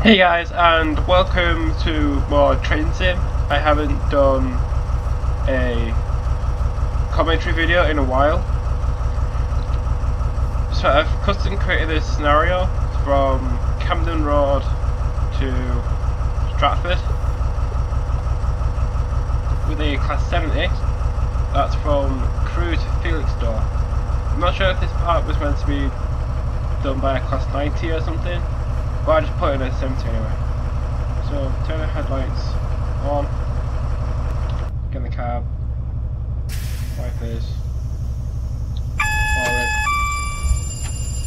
Hey guys, and welcome to more train sim. I haven't done a commentary video in a while, so I've custom created this scenario from Camden Road to Stratford with a class 70. That's from Crewe to Felixstowe. I'm not sure if this part was meant to be done by a class 90 or something, but I just put it in a 70 anyway. So turn the headlights on, get in the cab, wipers, forward,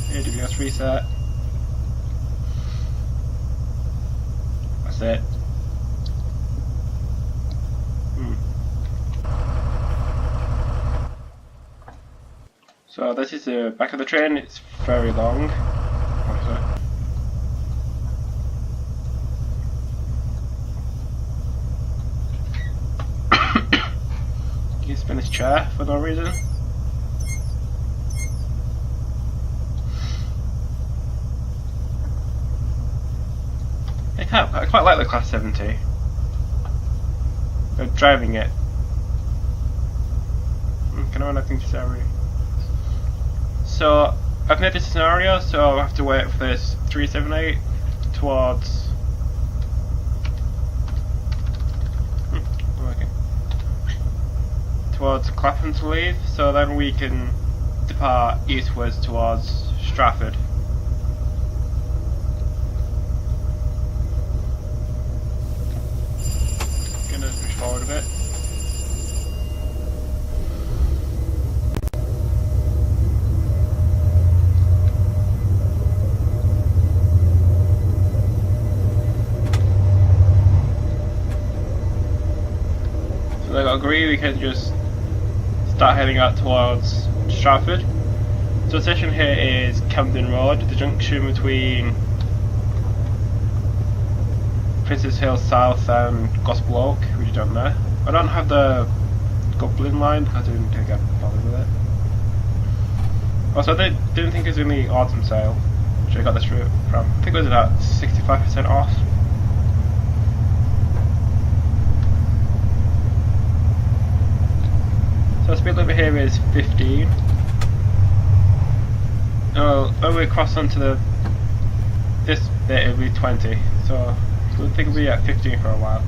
AWS reset, that's it. So this is the back of the train. It's very long. You spin this chair for no reason. I quite like the class 70. They're driving it. Can I run nothing to say? So I've made this scenario, so I'll have to wait for this 378 towards towards Clapham to leave, so then we can depart eastwards towards Stratford. Gonna push forward a bit. So I agree we can just start heading out towards Stratford. So the station here is Camden Road, the junction between Princess Hill South and Gospel Oak, which is down there. I don't have the Goblin line because I didn't get bothered with it. Also, I didn't think it was in the autumn sale, which I got this route from. I think it was about 65% off. So the speed limit here is 15. When we cross onto this bit, it'll be 20. So I think we'll be at 15 for a while.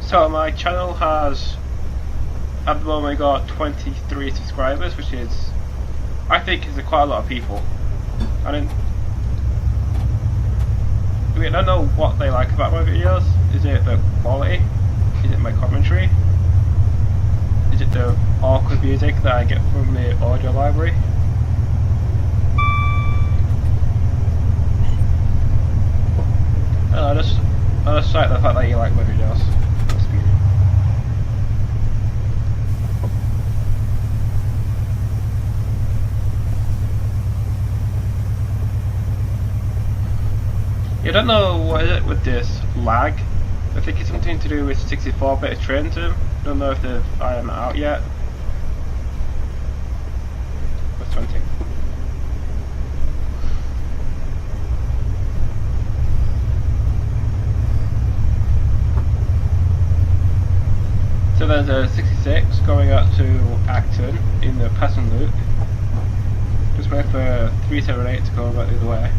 So my channel has, at the moment, got 23 subscribers, which is, I think, is quite a lot of people. I don't know what they like about my videos. Is it the quality? Is it my commentary? Is it the awkward music that I get from the audio library? I just like the fact that you like my videos. I don't know what is it with this lag. I think it's something to do with 64-bit train sim. I don't know if they've ironed that out yet. What's 20? So there's a 66 going out to Acton in the passing loop. Just wait for 378 to go back the other way.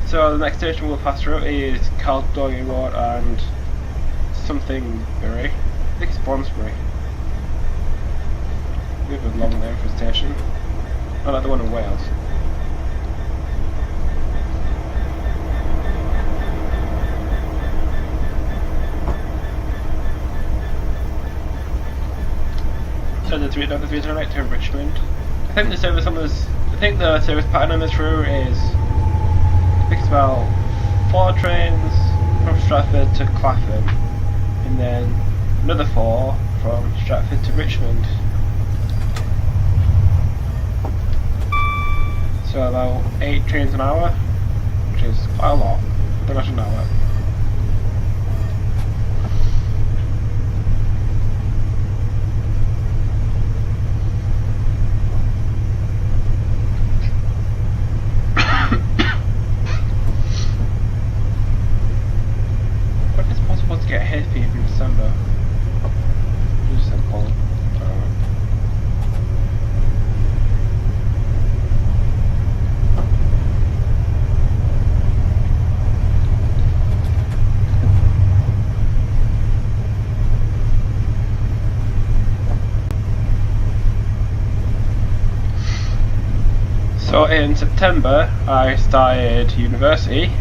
So the next station we'll pass through is Camden Road and something Bury. I think it's Bonsbury. We have a long name for a station. I like the one in Wales. the regional lecture in Richmond. I think the service pattern on this route is, I think it's about 4 trains from Stratford to Clapham, and then another 4 from Stratford to Richmond. So about 8 trains an hour, which is quite a lot for an hour. What if it's possible to get hay fever in December? Just said cold. So in September I started university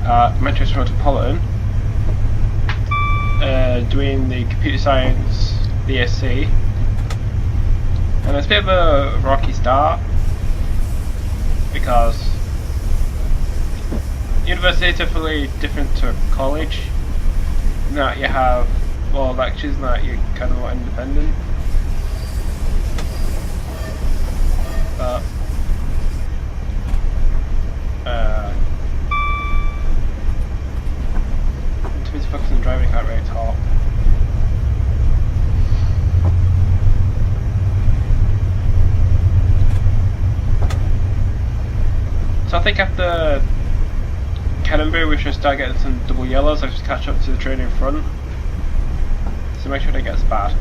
at Manchester Metropolitan, doing the computer science BSc, and it's a bit of a rocky start because university is definitely different to college, in that you have more lectures and that you're kind of more independent. But too busy focusing on driving, I can't really talk. So I think after Canterbury we should start getting some double yellows, I just catch up to the train in front. So make sure it gets bad.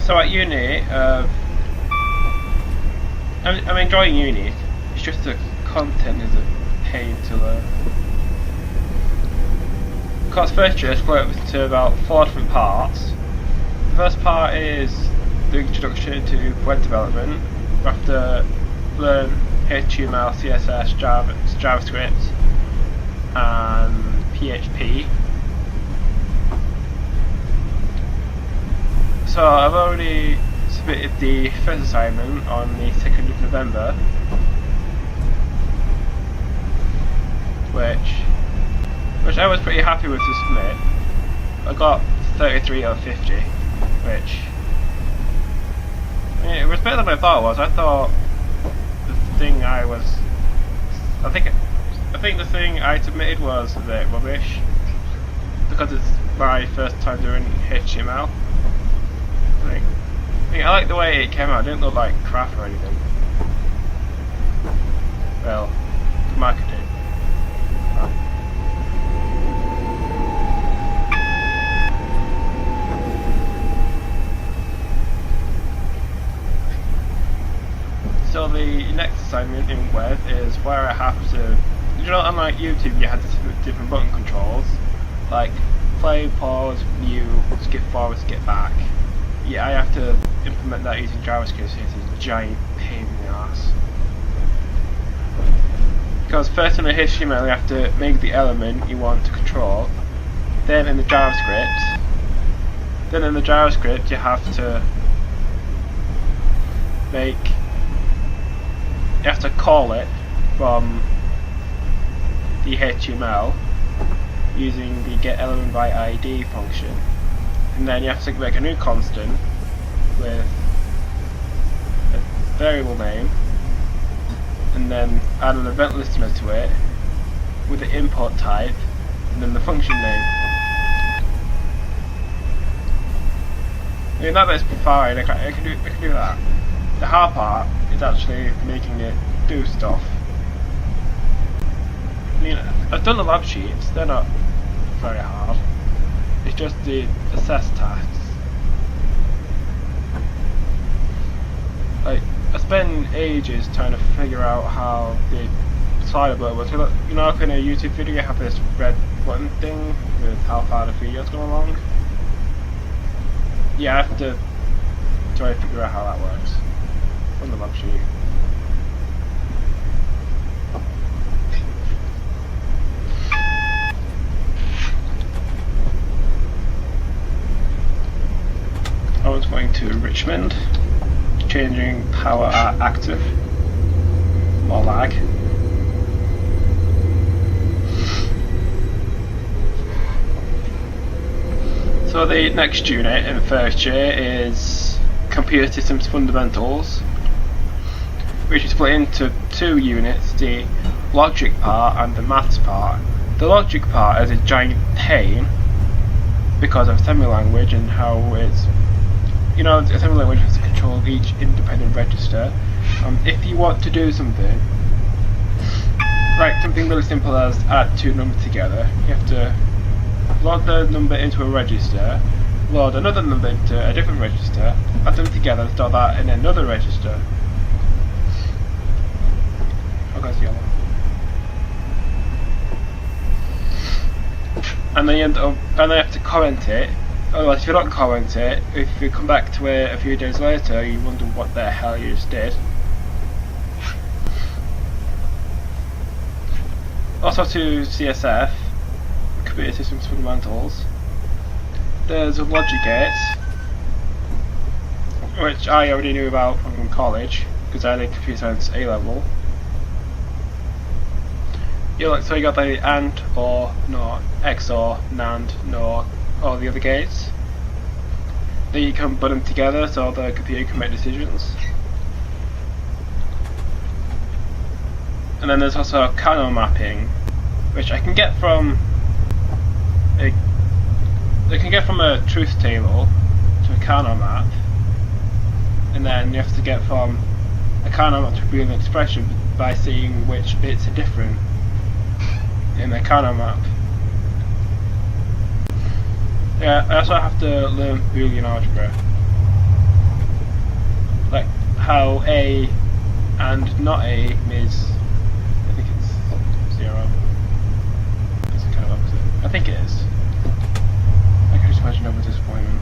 So at uni, I'm enjoying uni, it's just the content is a pain to learn. Because first year is split up into about 4 different parts. The first part is the introduction to web development. We have to learn HTML, CSS, JavaScript and PHP. So I've already submitted the first assignment on the 2nd of November, which I was pretty happy with to submit. I got 33 out of 50, which, I mean, it was better than I thought it was. I thought the thing I think the thing I submitted was a bit rubbish because it's my first time doing HTML. I like the way it came out. It didn't look like crap or anything. Well, the market did. So the next assignment in web is where I have to, unlike YouTube you had to submit different button controls, like play, pause, view, skip forward, skip back. Yeah, I have to implement that using JavaScript, so it's a giant pain in the ass. Because first in the HTML you have to make the element you want to control, then in the JavaScript you have to call it from the HTML using the getElementById function. And then you have to make a new constant with a variable name, and then add an event listener to it with the input type, and then the function name. I mean, that bit's fine, I can do that. The hard part is actually making it do stuff. I mean, I've done the lab sheets, they're not very hard. It's just the assess tasks. Like, I spent ages trying to figure out how the slider button was. You know, like in a YouTube video you have this red button thing with how far the video's going along? Yeah, I have to try to figure out how that works on the lab sheet. Richmond, changing power at active, more lag. So the next unit in first year is Computer Systems Fundamentals, which is split into two units, the logic part and the maths part. The logic part is a giant pain because of assembly language and how it's, you know, the assembly language has to control each independent register. If you want to do something, like something really simple as add two numbers together, you have to load the number into a register, load another number into a different register, add them together and store that in another register. Oh, that's yellow. And then you have to comment it. Otherwise, if you don't comment it, if you come back to it a few days later, you wonder what the hell you just did. Also to CSF, Computer Systems Fundamentals, there's a logic gates, which I already knew about from college, because I did computer science A-level. So you got the AND, OR, NOR, XOR, NAND, NOR, all the other gates. Then you can put them together so the computer can make decisions. And then there's also Kano mapping, which I can get from a truth table to a Kano map, and then you have to get from a Kano map to a Boolean expression by seeing which bits are different in the Kano map. Yeah, I also have to learn Boolean algebra, like how A and not A is, I think it's 0. It's kind of opposite. I think it is. I can just imagine over disappointment.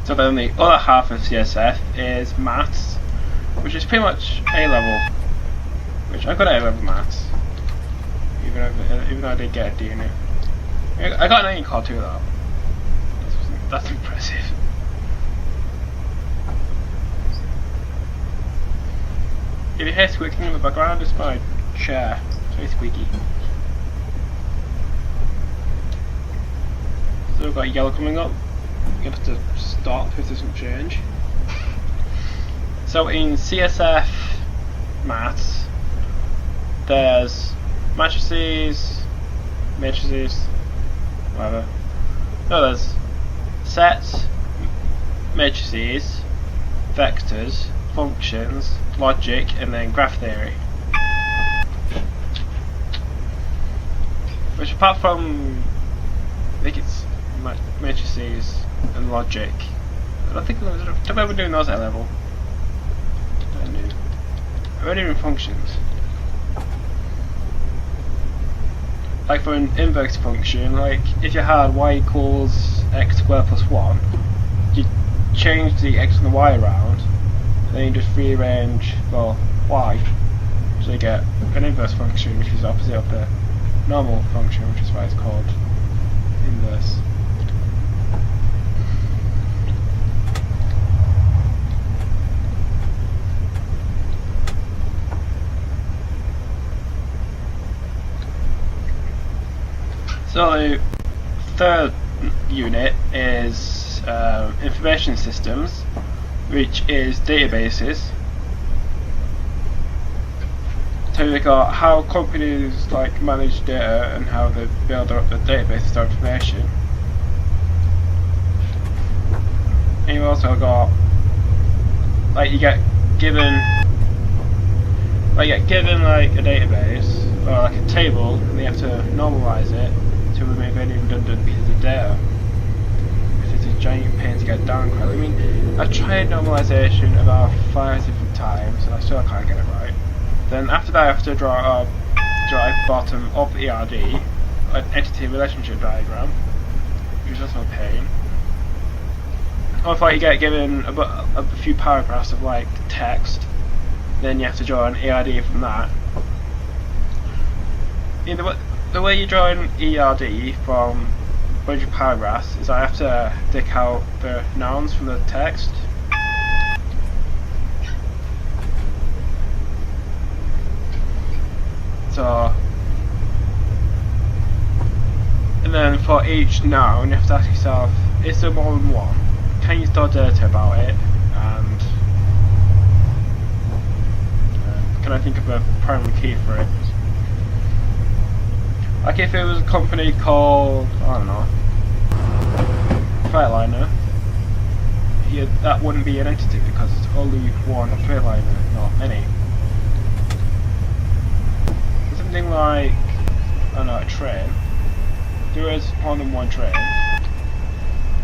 So then the other half of CSF is maths, which is pretty much A-level. Which I got A-level maths, even though I did get a D in it. I got an A in Core 2 though. That's impressive. If you hear squeaking in the background, it's my chair. It's very squeaky. So we've got yellow coming up. You have to stop if there's some change. So in CSF maths, there's matrices, whatever. No, there's sets, matrices, vectors, functions, logic, and then graph theory. Which, apart from, I think it's matrices and logic, I don't think I've been doing those at level. I'm only doing functions. Like for an inverse function, like if you had y equals x squared plus 1, you change the x and the y around, and then you just rearrange, well, y, so you get an inverse function, which is the opposite of the normal function, which is why it's called inverse. So the third unit is information systems, which is databases. So we've got how companies like manage data and how they build up the databases of information. And you've also got, like, you get given like a database or like a table, and you have to normalize it to remove any redundant pieces of data. It's a giant pain to get down correctly. I mean, I've tried normalization about 5 different times and I still can't get it right. Then after that I have to draw at the bottom of the ERD an entity relationship diagram, which is also a pain. Or if you get given a few paragraphs of like text, then you have to draw an ERD from that. the way you draw an ERD from a bunch of paragraphs is I have to dig out the nouns from the text. So, and then for each noun you have to ask yourself, is there more than one? Can you store data about it? And can I think of a primary key for it? Like if it was a company called, I don't know, Freightliner, that wouldn't be an entity because it's only one Freightliner, not many. Something like, I don't know, a train. There is more than one train.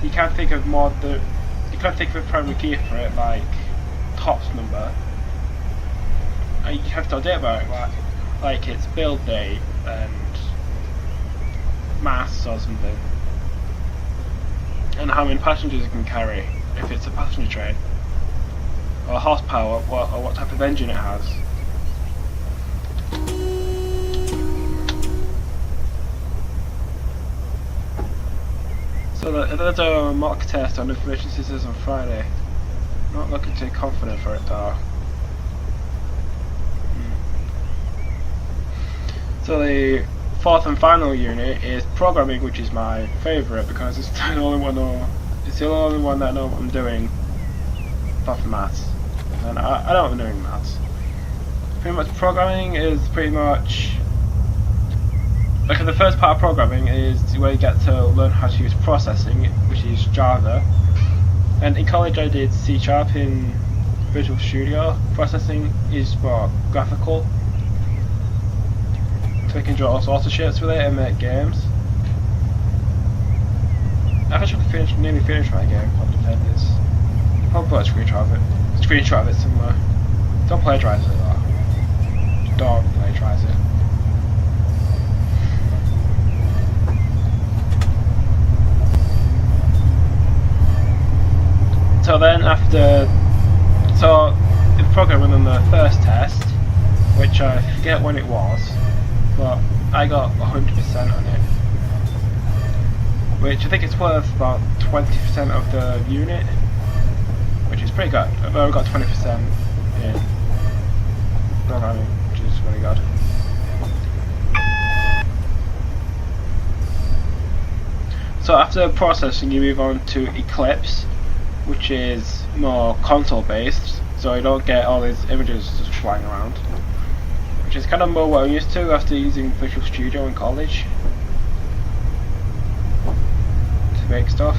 You can't think of you can't think of a primary key for it, like TOPS number. And you have to date about it, like its build date and mass or something, and how many passengers it can carry if it's a passenger train, or horsepower, or what type of engine it has. So there's a mock test on information systems on Friday. Not looking too confident for it though. So the fourth and final unit is programming, which is my favourite because it's the only one that I know what I'm doing apart from maths. And I don't know doing maths. Pretty much programming is pretty much like the first part of programming is where you get to learn how to use processing, which is Java. And in college I did C# in Visual Studio. Processing is for graphical. So you can draw all sorts of shapes with it and make games. I've actually nearly finished my game on Defenders. I'll put a screenshot of it somewhere. Don't plagiarise it though. Don't plagiarise it. So then the programming on the first test, which I forget when it was, but I got 100% on it, which I think it's worth about 20% of the unit, which is pretty good. I've only got 20% in programming, which is really good. So after processing you move on to Eclipse, which is more console based, so you don't get all these images just flying around. Which is kind of more what I'm used to after using Visual Studio in college to make stuff.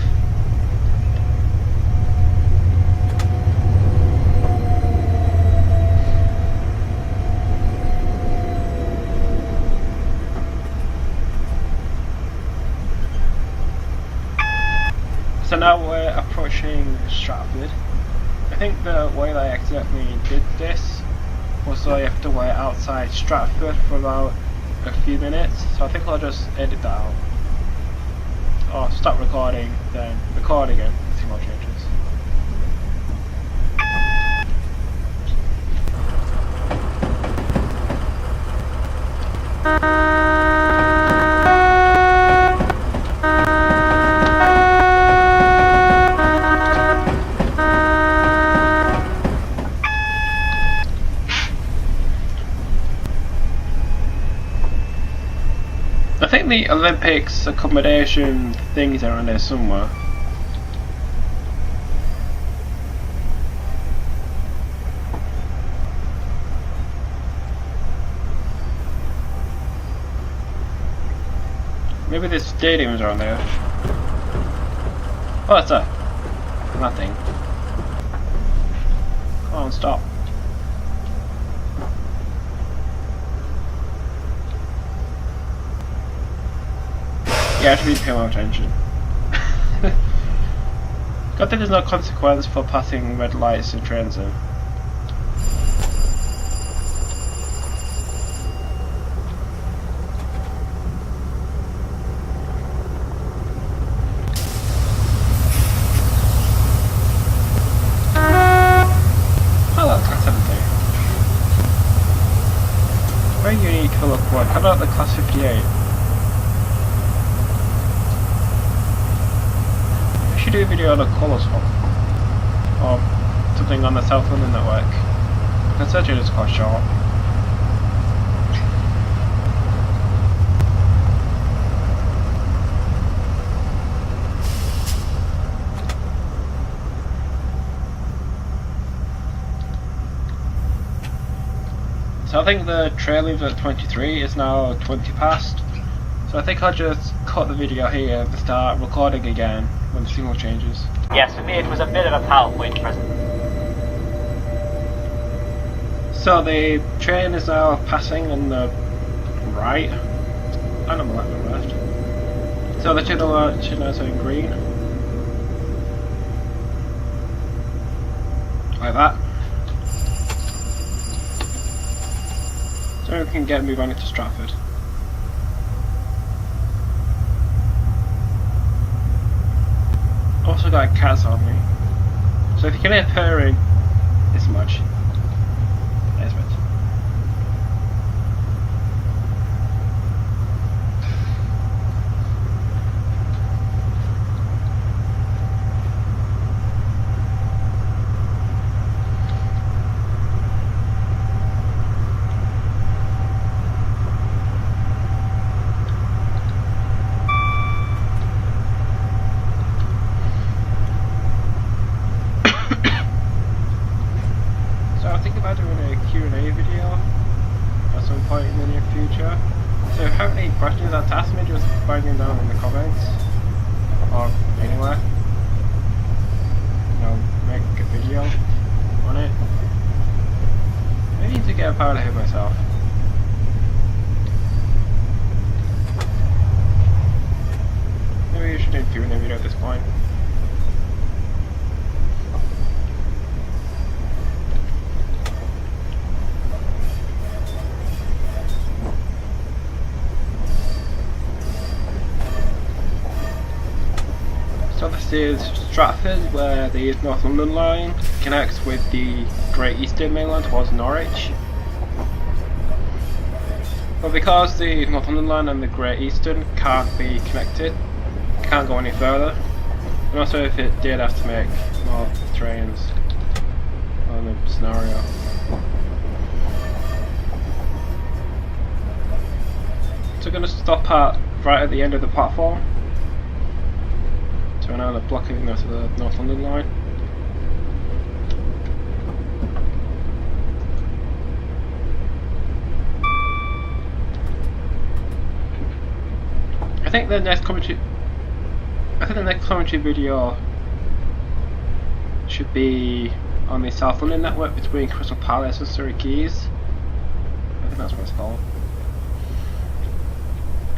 So now we're approaching Stratford. I think the way that I accidentally did this was so you have to wait outside Stratford for about a few minutes, so I think I'll just edit that out. Or stop recording, then record again, see what changes. I think the Olympics accommodation things are in there somewhere. Maybe the stadiums are on there. Oh, it's a nothing. Come on, stop. You have to be paying more attention. God, there's no consequence for passing red lights in train zone. Oh, that's class 70. Very unique to look one. How about the class 58? do a video on the colours one, or something on the South London network. Considering it's quite short. So I think the trail leaves at 23, it's now 20 past. So I think I'll just cut the video here and start recording again when the signal changes. Yes, for me it was a bit of a PowerPoint presentation. So the train is now passing on the right, and on the left and left. So the channel should now turn green. Like that. So we can get moving into Stratford. Also got cats on me. So if you can hear purring this much, there's it. Q&A video at some point in the near future. So if you have any questions to ask me, just find them down in the comments or anywhere. I'll make a video on it. I need to get a power to hit myself. Maybe you should do a Q&A video at this point. So this is Stratford, where the North London line connects with the Great Eastern Mainland towards Norwich. But because the North London line and the Great Eastern can't be connected, it can't go any further. And also if it did have to make more trains on the scenario. So we're going to stop right at the end of the platform. So now they're blocking the North London line. I think the next commentary video should be on the South London network between Crystal Palace and Surrey Quays. I think that's what it's called.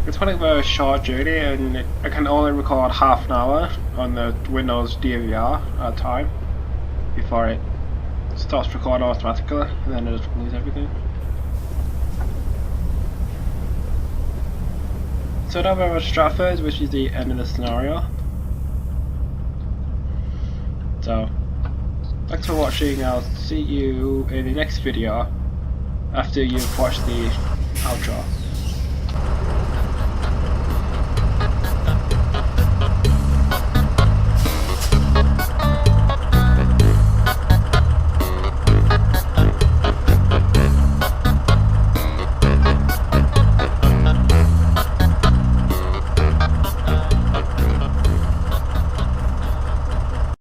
It's kind of a short journey, and I can only record half an hour on the Windows DVR at a time before it stops recording automatically, and then it just loses everything. So now we're at Stratford, which is the end of the scenario. So, thanks for watching. I'll see you in the next video after you've watched the outro.